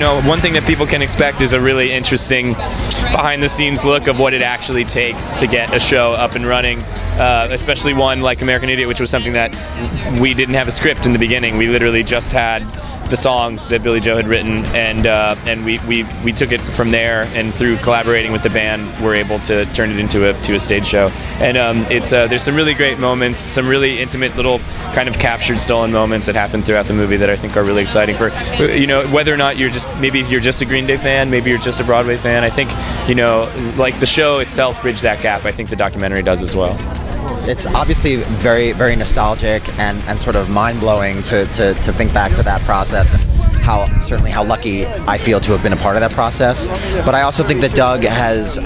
know, one thing that people can expect is a really interesting behind-the-scenes look of what it actually takes to get a show up and running, especially one like American Idiot, which was something that we didn't have a script in the beginning. We literally just had the songs that Billy Joe had written, and we took it from there, and through collaborating with the band, we're able to turn it into a stage show. And there's some really great moments, some really intimate little kind of captured stolen moments that happen throughout the movie that I think are really exciting for, you know, whether or not maybe you're just a Green Day fan, maybe you're just a Broadway fan. I think, you know, like the show itself bridged that gap. I think the documentary does as well. It's obviously very, very nostalgic and sort of mind-blowing to think back to that process, and certainly how lucky I feel to have been a part of that process. But I also think that Doug has,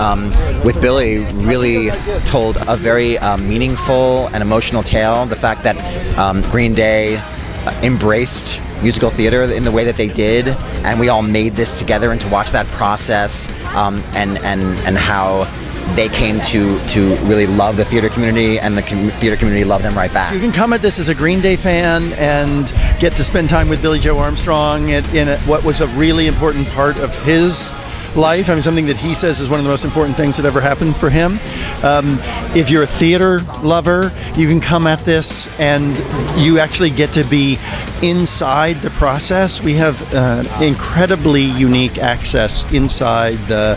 with Billy, really told a very meaningful and emotional tale. The fact that Green Day embraced musical theater in the way that they did, and we all made this together, and to watch that process and how they came to really love the theater community, and the theater community loved them right back. You can come at this as a Green Day fan and get to spend time with Billy Joe Armstrong in what was a really important part of his life. I mean, something that he says is one of the most important things that ever happened for him. If you're a theater lover, you can come at this and you actually get to be inside the process. We have incredibly unique access inside the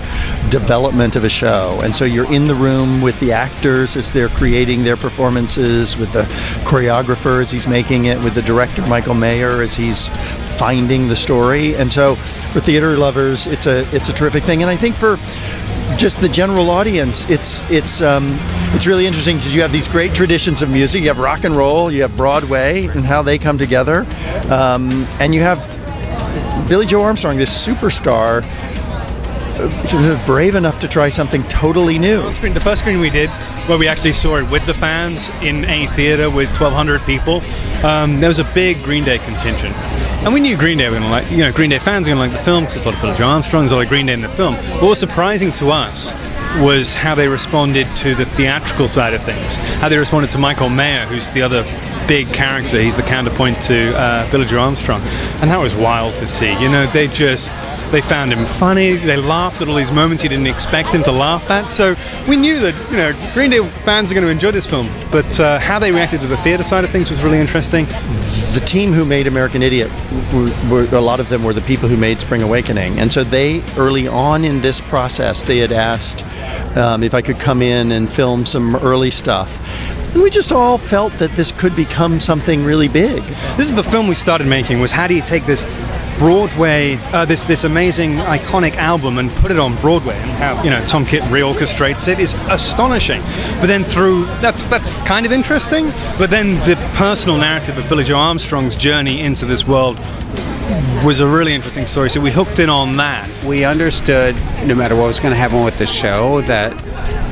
development of a show, and so you're in the room with the actors as they're creating their performances, with the choreographer as he's making it, with the director Michael Mayer as he's finding the story. And so for theater lovers, it's a terrific thing, and I think for just the general audience, it's really interesting because you have these great traditions of music. You have rock and roll, you have Broadway, and how they come together, and you have Billy Joe Armstrong, this superstar, brave enough to try something totally new. The first screen we did, where we actually saw it with the fans in a theater with 1,200 people, there was a big Green Day contingent. And we knew Green Day were going to like, you know, Green Day fans are going to like the film because there's a lot of Billy Joe Armstrong, there's a lot of Green Day in the film. But what was surprising to us was how they responded to the theatrical side of things. How they responded to Michael Mayer, who's the other big character. He's the counterpoint to Billy Joe Armstrong. And that was wild to see. You know, they found him funny. They laughed at all these moments you didn't expect him to laugh at. So we knew that, you know, Green Day fans are going to enjoy this film. But how they reacted to the theater side of things was really interesting. The team who made American Idiot, a lot of them were the people who made Spring Awakening. And so they, early on in this process, they had asked if I could come in and film some early stuff. And we just all felt that this could become something really big. This is the film we started making, was how do you take this Broadway, this amazing iconic album and put it on Broadway, and how, you know, Tom Kitt reorchestrates it is astonishing. But then that's kind of interesting. But then the personal narrative of Billy Joe Armstrong's journey into this world was a really interesting story. So we hooked in on that. We understood, no matter what was going to happen with the show, that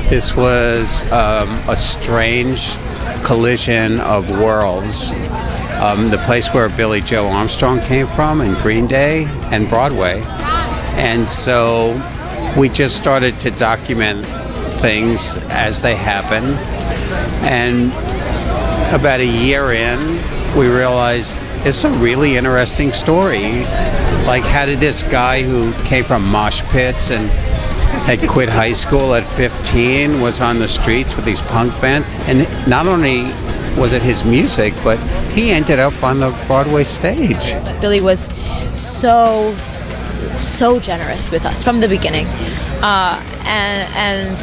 this was a strange collision of worlds. The place where Billy Joe Armstrong came from, and Green Day, and Broadway. And so we just started to document things as they happen. And about a year in, we realized it's a really interesting story. Like, how did this guy who came from mosh pits and had quit high school at 15, was on the streets with these punk bands, and not only was it his music, but he ended up on the Broadway stage. Billy was so generous with us from the beginning, and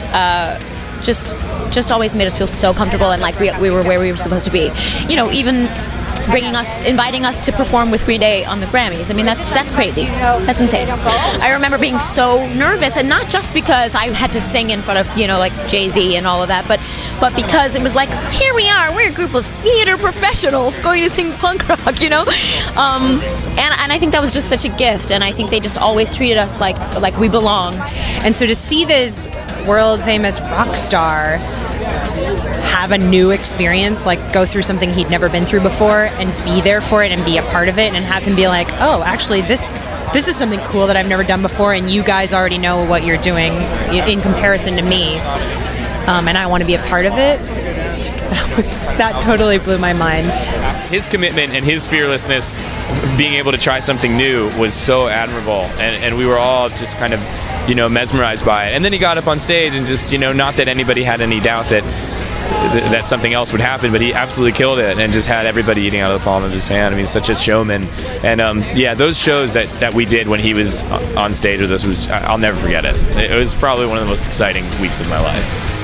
just always made us feel so comfortable, and like we were where we were supposed to be. You know, even inviting us to perform with Green Day on the Grammys. I mean, that's crazy. That's insane. I remember being so nervous, and not just because I had to sing in front of, you know, like Jay-Z and all of that, but because it was like, here we are, we're a group of theater professionals going to sing punk rock, you know? And I think that was just such a gift, and I think they just always treated us like we belonged. And so to see this world famous rock star have a new experience, like go through something he'd never been through before and be there for it and be a part of it, and have him be like, oh, actually this is something cool that I've never done before, and you guys already know what you're doing in comparison to me, and I want to be a part of it. That totally blew my mind. His commitment and his fearlessness being able to try something new was so admirable, and we were all just kind of, mesmerized by it. And then he got up on stage and just, not that anybody had any doubt that something else would happen, but he absolutely killed it and just had everybody eating out of the palm of his hand. I mean, such a showman. And those shows that we did when he was on stage with us I'll never forget it. It was probably one of the most exciting weeks of my life.